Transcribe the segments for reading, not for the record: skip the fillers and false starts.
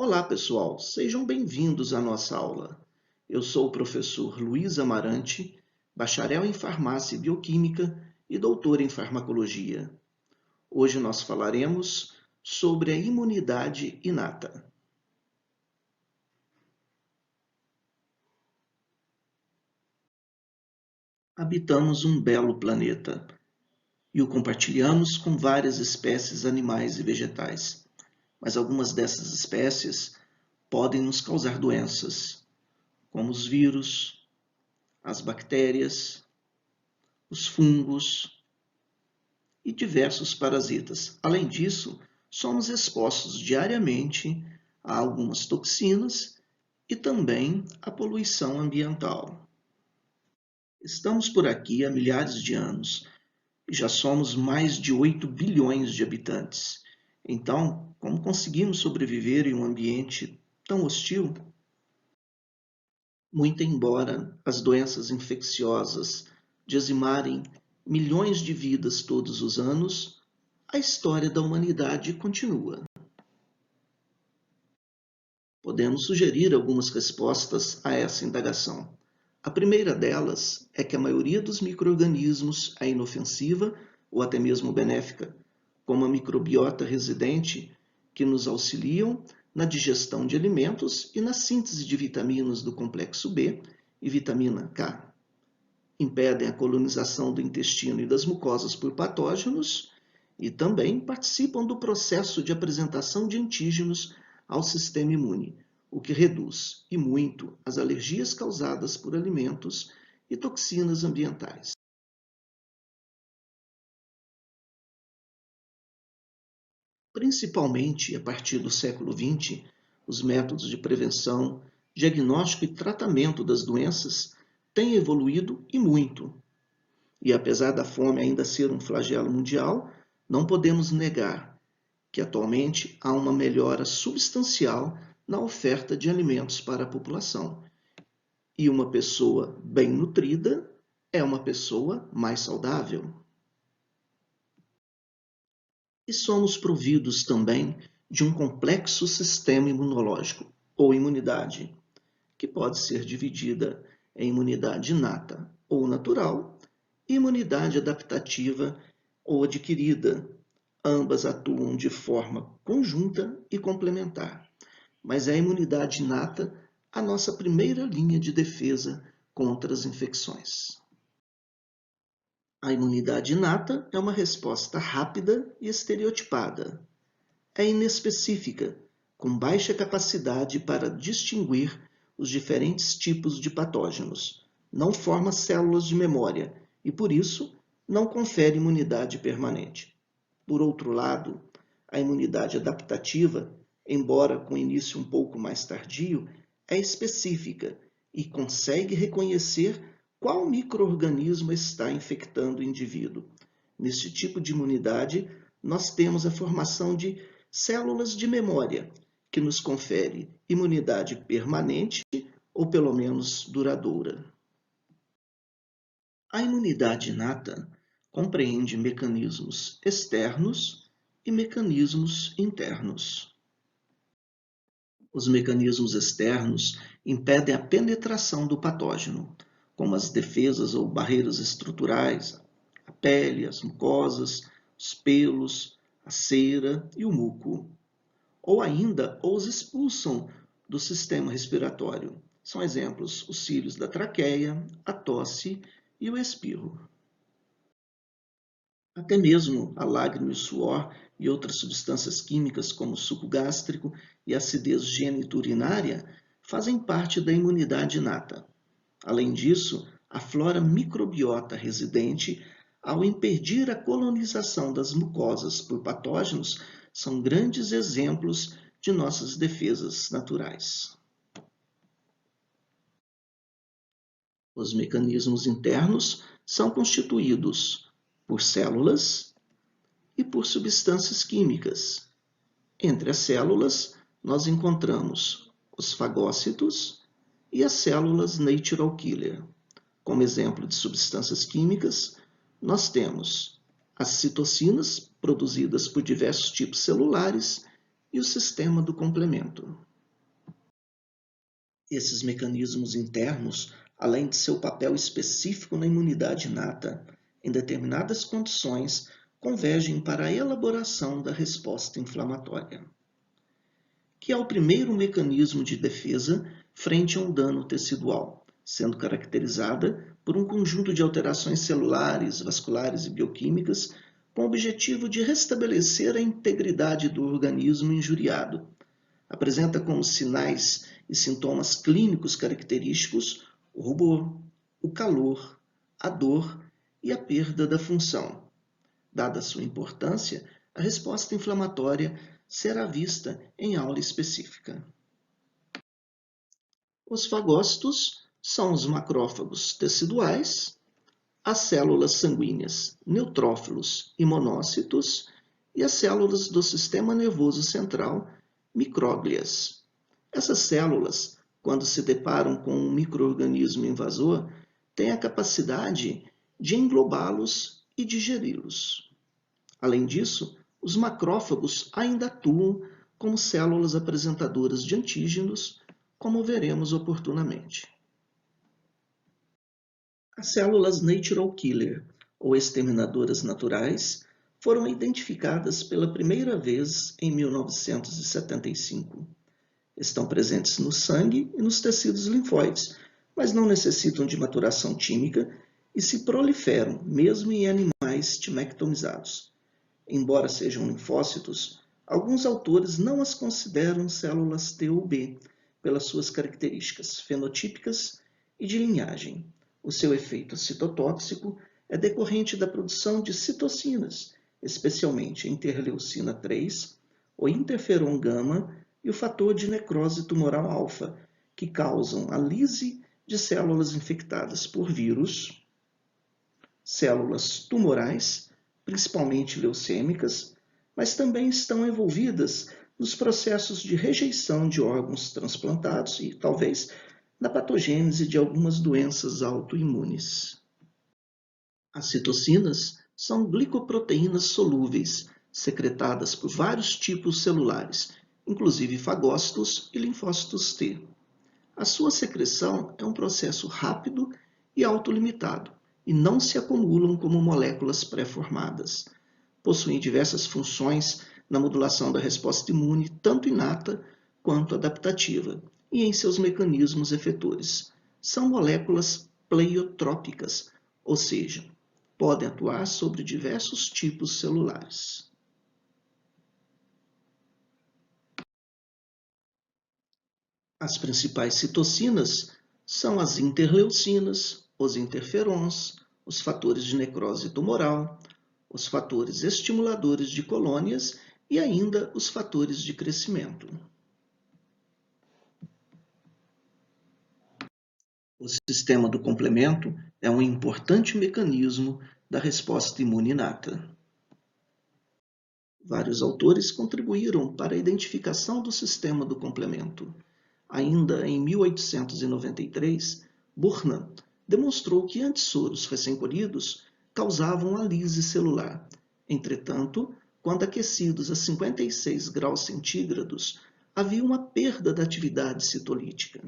Olá, pessoal, sejam bem-vindos à nossa aula. Eu sou o professor Luiz Amarante, bacharel em Farmácia e Bioquímica e doutor em Farmacologia. Hoje nós falaremos sobre a imunidade inata. Habitamos um belo planeta e o compartilhamos com várias espécies animais e vegetais, mas algumas dessas espécies podem nos causar doenças, como os vírus, as bactérias, os fungos e diversos parasitas. Além disso, somos expostos diariamente a algumas toxinas e também à poluição ambiental. Estamos por aqui há milhares de anos e já somos mais de 8 bilhões de habitantes. Então, como conseguimos sobreviver em um ambiente tão hostil? Muito embora as doenças infecciosas dizimarem milhões de vidas todos os anos, a história da humanidade continua. Podemos sugerir algumas respostas a essa indagação. A primeira delas é que a maioria dos micro-organismos é inofensiva ou até mesmo benéfica, como a microbiota residente, que nos auxiliam na digestão de alimentos e na síntese de vitaminas do complexo B e vitamina K. Impedem a colonização do intestino e das mucosas por patógenos e também participam do processo de apresentação de antígenos ao sistema imune, o que reduz, e muito, as alergias causadas por alimentos e toxinas ambientais. Principalmente a partir do século XX, os métodos de prevenção, diagnóstico e tratamento das doenças têm evoluído e muito. E apesar da fome ainda ser um flagelo mundial, não podemos negar que atualmente há uma melhora substancial na oferta de alimentos para a população. E uma pessoa bem nutrida é uma pessoa mais saudável. E somos providos também de um complexo sistema imunológico, ou imunidade, que pode ser dividida em imunidade inata ou natural e imunidade adaptativa ou adquirida. Ambas atuam de forma conjunta e complementar, mas é a imunidade inata a nossa primeira linha de defesa contra as infecções. A imunidade inata é uma resposta rápida e estereotipada. É inespecífica, com baixa capacidade para distinguir os diferentes tipos de patógenos. Não forma células de memória e, por isso, não confere imunidade permanente. Por outro lado, a imunidade adaptativa, embora com início um pouco mais tardio, é específica e consegue reconhecer qual micro-organismo está infectando o indivíduo. Neste tipo de imunidade, nós temos a formação de células de memória, que nos confere imunidade permanente ou pelo menos duradoura. A imunidade inata compreende mecanismos externos e mecanismos internos. Os mecanismos externos impedem a penetração do patógeno, como as defesas ou barreiras estruturais, a pele, as mucosas, os pelos, a cera e o muco. Ou ainda os expulsam do sistema respiratório. São exemplos os cílios da traqueia, a tosse e o espirro. Até mesmo a lágrima e o suor e outras substâncias químicas como suco gástrico e acidez geniturinária fazem parte da imunidade inata. Além disso, a flora microbiota residente, ao impedir a colonização das mucosas por patógenos, são grandes exemplos de nossas defesas naturais. Os mecanismos internos são constituídos por células e por substâncias químicas. Entre as células, nós encontramos os fagócitos e as células natural killer. Como exemplo de substâncias químicas, nós temos as citocinas, produzidas por diversos tipos celulares, e o sistema do complemento. Esses mecanismos internos, além de seu papel específico na imunidade inata, em determinadas condições, convergem para a elaboração da resposta inflamatória, que é o primeiro mecanismo de defesa frente a um dano tecidual, sendo caracterizada por um conjunto de alterações celulares, vasculares e bioquímicas com o objetivo de restabelecer a integridade do organismo injuriado. Apresenta como sinais e sintomas clínicos característicos o rubor, o calor, a dor e a perda da função. Dada a sua importância, a resposta inflamatória será vista em aula específica. Os fagócitos são os macrófagos teciduais, as células sanguíneas, neutrófilos e monócitos, e as células do sistema nervoso central, micróglias. Essas células, quando se deparam com um micro-organismo invasor, têm a capacidade de englobá-los e digeri-los. Além disso, os macrófagos ainda atuam como células apresentadoras de antígenos, como veremos oportunamente. As células natural killer, ou exterminadoras naturais, foram identificadas pela primeira vez em 1975. Estão presentes no sangue e nos tecidos linfóides, mas não necessitam de maturação química e se proliferam mesmo em animais timectomizados. Embora sejam linfócitos, alguns autores não as consideram células T ou B, pelas suas características fenotípicas e de linhagem. O seu efeito citotóxico é decorrente da produção de citocinas, especialmente a interleucina 3, o interferon gama e o fator de necrose tumoral alfa, que causam a lise de células infectadas por vírus, células tumorais, principalmente leucêmicas, mas também estão envolvidas nos processos de rejeição de órgãos transplantados e, talvez, na patogênese de algumas doenças autoimunes. As citocinas são glicoproteínas solúveis, secretadas por vários tipos celulares, inclusive fagócitos e linfócitos T. A sua secreção é um processo rápido e autolimitado, e não se acumulam como moléculas pré-formadas. Possuem diversas funções na modulação da resposta imune, tanto inata quanto adaptativa, e em seus mecanismos efetores. São moléculas pleiotrópicas, ou seja, podem atuar sobre diversos tipos celulares. As principais citocinas são as interleucinas, os interferons, os fatores de necrose tumoral, os fatores estimuladores de colônias e ainda os fatores de crescimento. O sistema do complemento é um importante mecanismo da resposta imune inata. Vários autores contribuíram para a identificação do sistema do complemento. Ainda em 1893, Burnham demonstrou que antissoros recém-colhidos causavam a lise celular. Entretanto, quando aquecidos a 56 graus centígrados, havia uma perda da atividade citolítica.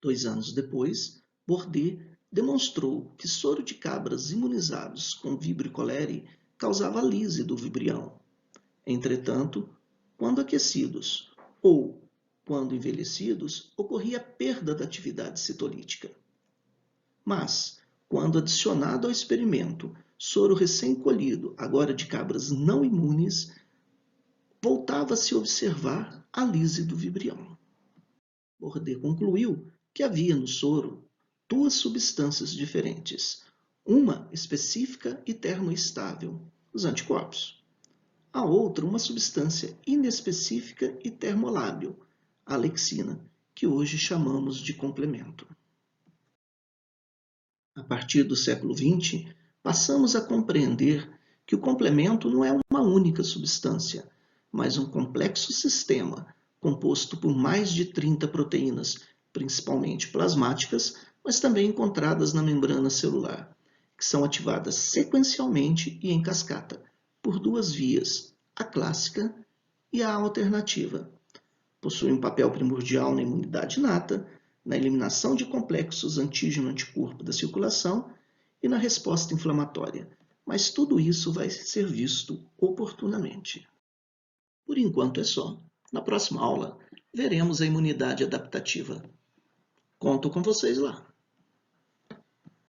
2 anos depois, Bourdet demonstrou que soro de cabras imunizados com Vibrio cholerae causava lise do vibrião. Entretanto, quando aquecidos ou quando envelhecidos, ocorria perda da atividade citolítica. Mas, quando adicionado ao experimento soro recém-colhido, agora de cabras não imunes, voltava-se a observar a lise do vibrião. Bourdet concluiu que havia no soro 2 substâncias diferentes, uma específica e termoestável, os anticorpos. A outra, uma substância inespecífica e termolábil, a alexina, que hoje chamamos de complemento. A partir do século XX, passamos a compreender que o complemento não é uma única substância, mas um complexo sistema composto por mais de 30 proteínas, principalmente plasmáticas, mas também encontradas na membrana celular, que são ativadas sequencialmente e em cascata, por 2 vias, a clássica e a alternativa. possui um papel primordial na imunidade inata, na eliminação de complexos antígeno-anticorpo da circulação e na resposta inflamatória, mas tudo isso vai ser visto oportunamente. Por enquanto é só. Na próxima aula, veremos a imunidade adaptativa. Conto com vocês lá!